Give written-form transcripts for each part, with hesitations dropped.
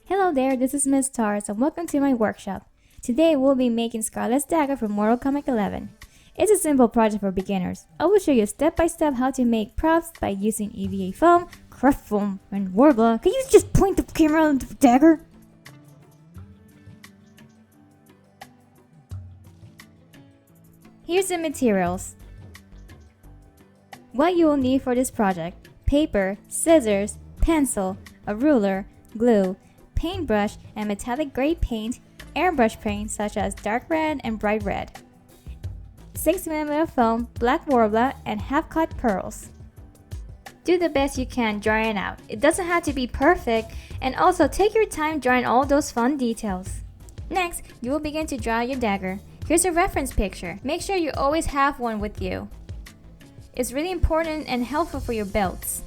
Hello there, this is Miss Tars and welcome to my workshop. Today we'll be making Skarlet Dagger from Mortal Kombat 11. It's a simple project for beginners. I will show you step by step how to make props by using EVA foam, craft foam, and Worbla. Can you just point the camera at the dagger? Here's the materials. What you will need for this project: paper, scissors, pencil, a ruler, glue, paintbrush and metallic gray paint, airbrush paint such as dark red and bright red, 6mm foam, black Worbla, and half-cut pearls. Do the best you can drawing out. It doesn't have to be perfect, and also take your time drawing all those fun details. Next, you will begin to draw your dagger. Here's a reference picture. Make sure you always have one with you. It's really important and helpful for your builds.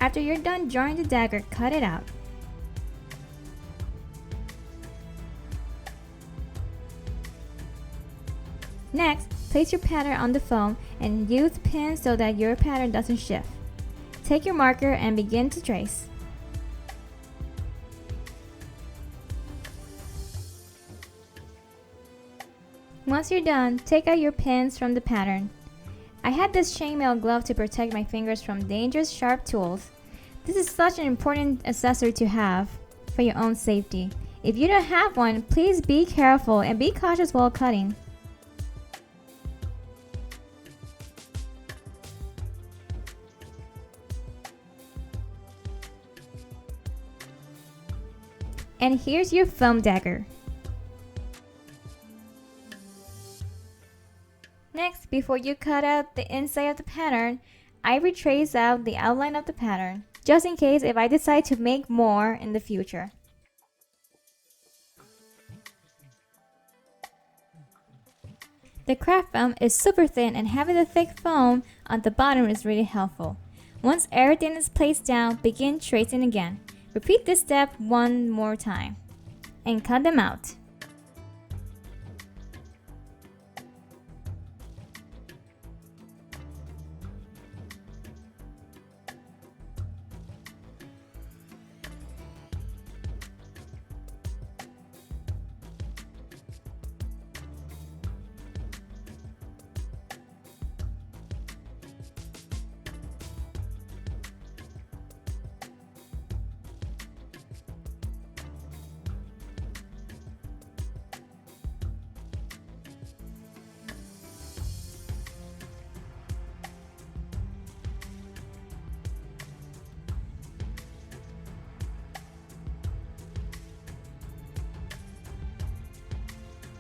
After you're done drawing the dagger, cut it out. Next, place your pattern on the foam and use the pen so that your pattern doesn't shift. Take your marker and begin to trace. Once you're done, take out your pens from the pattern. I had this chainmail glove to protect my fingers from dangerous sharp tools. This is such an important accessory to have for your own safety. If you don't have one, please be careful and be cautious while cutting. And here's your foam dagger. Next, before you cut out the inside of the pattern, I retrace out the outline of the pattern, just in case if I decide to make more in the future. The craft foam is super thin and having the thick foam on the bottom is really helpful. Once everything is placed down, begin tracing again. Repeat this step one more time and cut them out.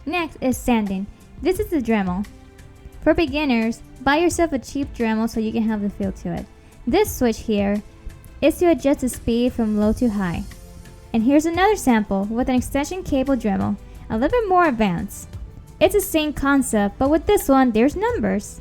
Next is sanding. This is the Dremel. For beginners, buy yourself a cheap Dremel so you can have the feel to it. This switch here is to adjust the speed from low to high. And here's another sample with an extension cable Dremel, a little bit more advanced. It's the same concept, but with this one, there's numbers.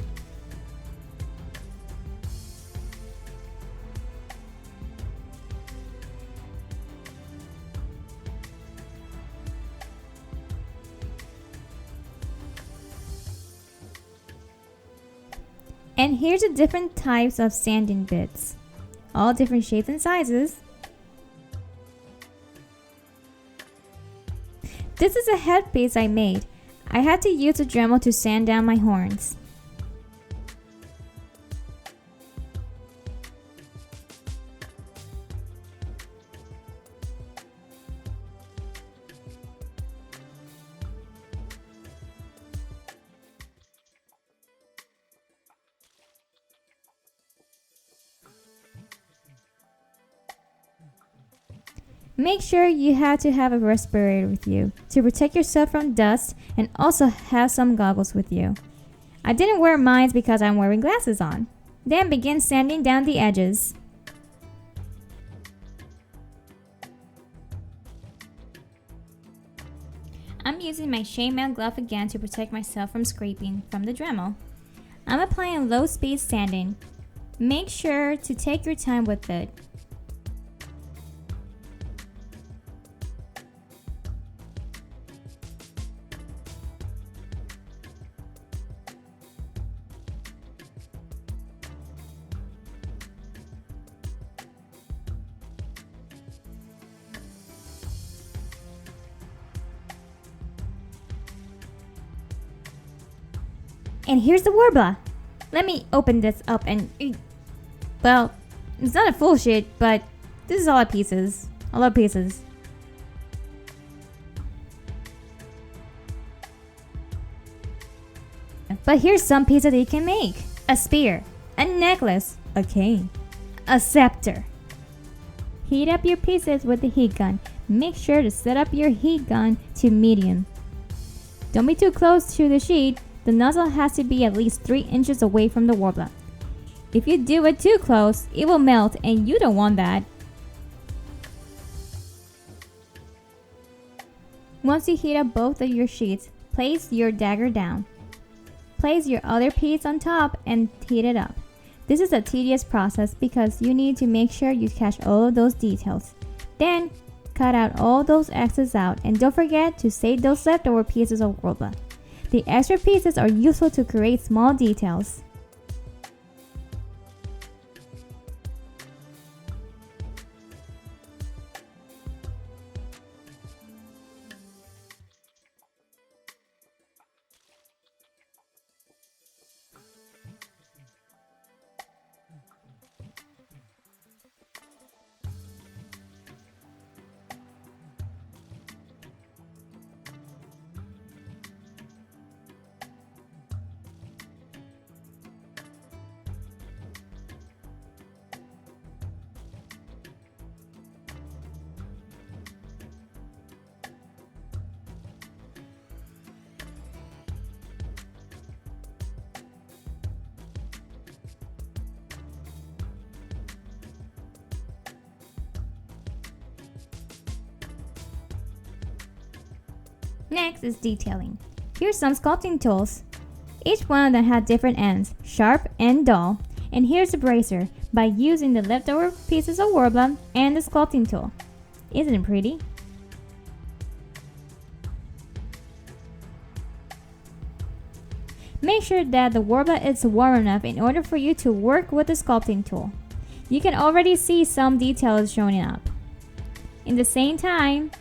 And here's the different types of sanding bits, all different shapes and sizes. This is a headpiece I made. I had to use a Dremel to sand down my horns. Make sure you have to have a respirator with you to protect yourself from dust and also have some goggles with you. I didn't wear mine because I'm wearing glasses on. Then begin sanding down the edges. I'm using my chainmail glove again to protect myself from scraping from the Dremel. I'm applying low speed sanding. Make sure to take your time with it. And here's the Worbla. Let me open this up and... Well, it's not a full sheet, but this is a lot of pieces. A lot of pieces. But here's some pieces that you can make. A spear, a necklace, a cane, a scepter. Heat up your pieces with the heat gun. Make sure to set up your heat gun to medium. Don't be too close to the sheet. The nozzle has to be at least 3 inches away from the Worbla. If you do it too close, it will melt and you don't want that. Once you heat up both of your sheets, place your dagger down. Place your other piece on top and heat it up. This is a tedious process because you need to make sure you catch all of those details. Then, cut out all those excess out and don't forget to save those leftover pieces of Worbla. The extra pieces are useful to create small details. Next is detailing. Here's some sculpting tools. Each one of them had different ends, sharp and dull. And here's a bracer by using the leftover pieces of Worbla and the sculpting tool. Isn't it pretty? Make sure that the Worbla is warm enough in order for you to work with the sculpting tool. You can already see some details showing up. In the same time,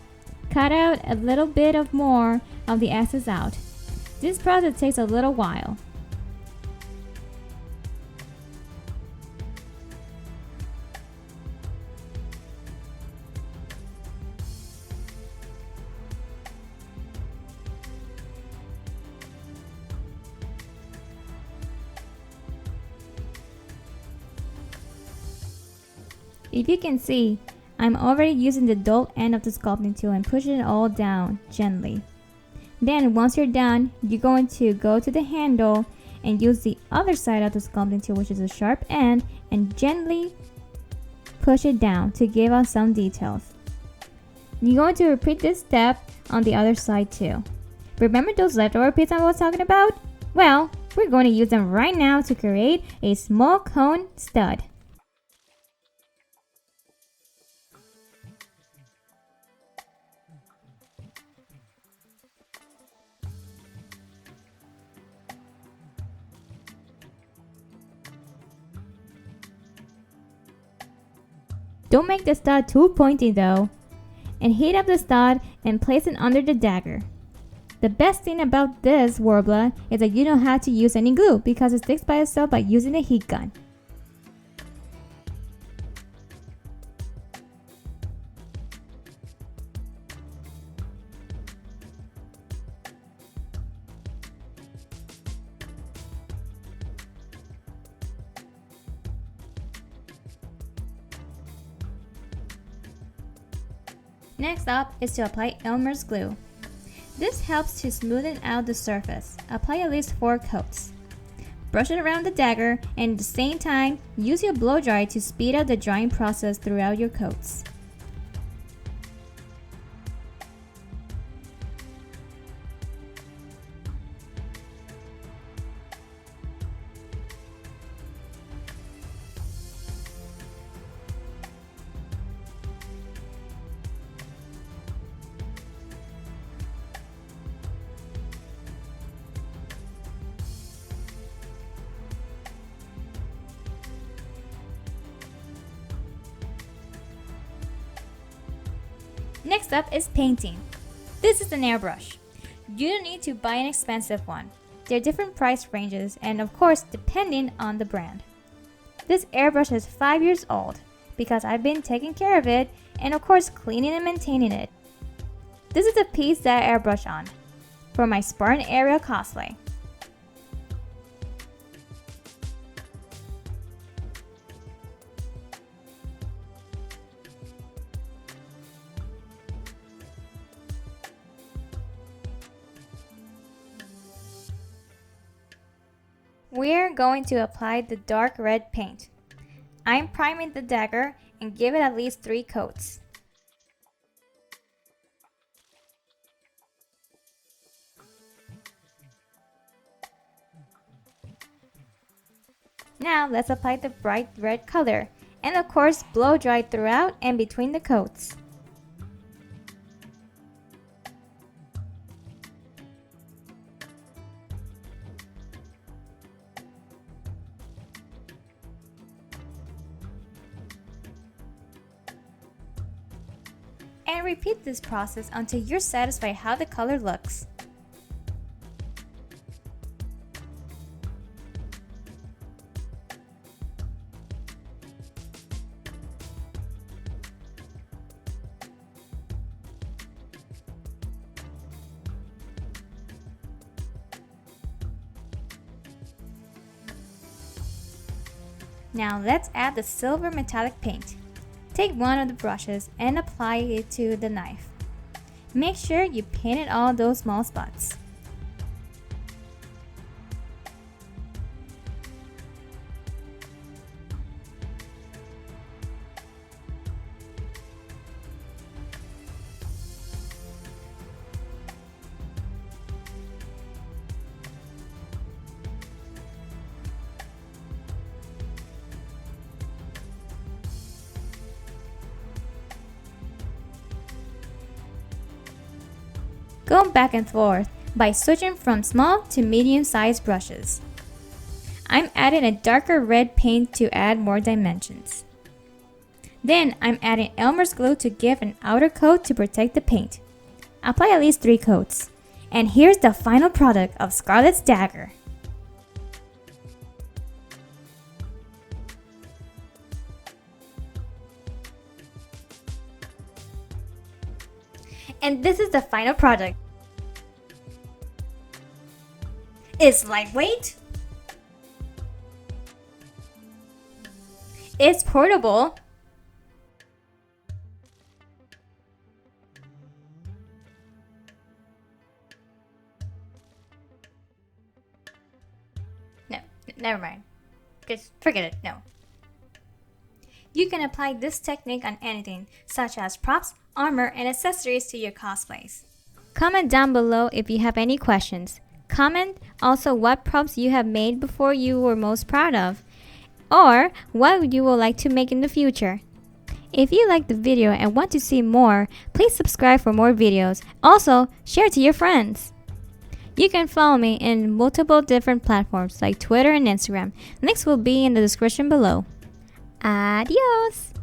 cut out a little bit of more of the excess out. This process takes a little while. If you can see, I'm already using the dull end of the sculpting tool and pushing it all down gently. Then once you're done, you're going to go to the handle and use the other side of the sculpting tool, which is a sharp end, and gently push it down to give us some details. You're going to repeat this step on the other side too. Remember those leftover pieces I was talking about? Well, we're going to use them right now to create a small cone stud. Don't make the stud too pointy though. And heat up the stud and place it under the dagger. The best thing about this Worbla is that you don't have to use any glue because it sticks by itself by using a heat gun. Next up is to apply Elmer's glue. This helps to smoothen out the surface. Apply at least 4 coats. Brush it around the dagger and at the same time, use your blow dryer to speed up the drying process throughout your coats. Next up is painting. This is an airbrush. You don't need to buy an expensive one. There are different price ranges and of course depending on the brand. This airbrush is 5 years old because I've been taking care of it and of course cleaning and maintaining it. This is the piece that I airbrush on for my Spartan area cosplay. We're going to apply the dark red paint. I'm priming the dagger and give it at least 3 coats. Now let's apply the bright red color and of course blow dry throughout and between the coats. And repeat this process until you're satisfied how the color looks. Now let's add the silver metallic paint. Take one of the brushes and apply it to the knife. Make sure you painted all those small spots. Go back and forth by switching from small to medium-sized brushes. I'm adding a darker red paint to add more dimensions. Then I'm adding Elmer's glue to give an outer coat to protect the paint. Apply at least 3 coats. And here's the final product of Skarlet's Dagger. And this is the final product. It's lightweight. It's portable. No, never mind. Just forget it, no. You can apply this technique on anything, such as props, armor, and accessories to your cosplays. Comment down below if you have any questions. Comment also what props you have made before you were most proud of, or what you would like to make in the future. If you liked the video and want to see more, please subscribe for more videos. Also, share to your friends. You can follow me in multiple different platforms like Twitter and Instagram. Links will be in the description below. Adios!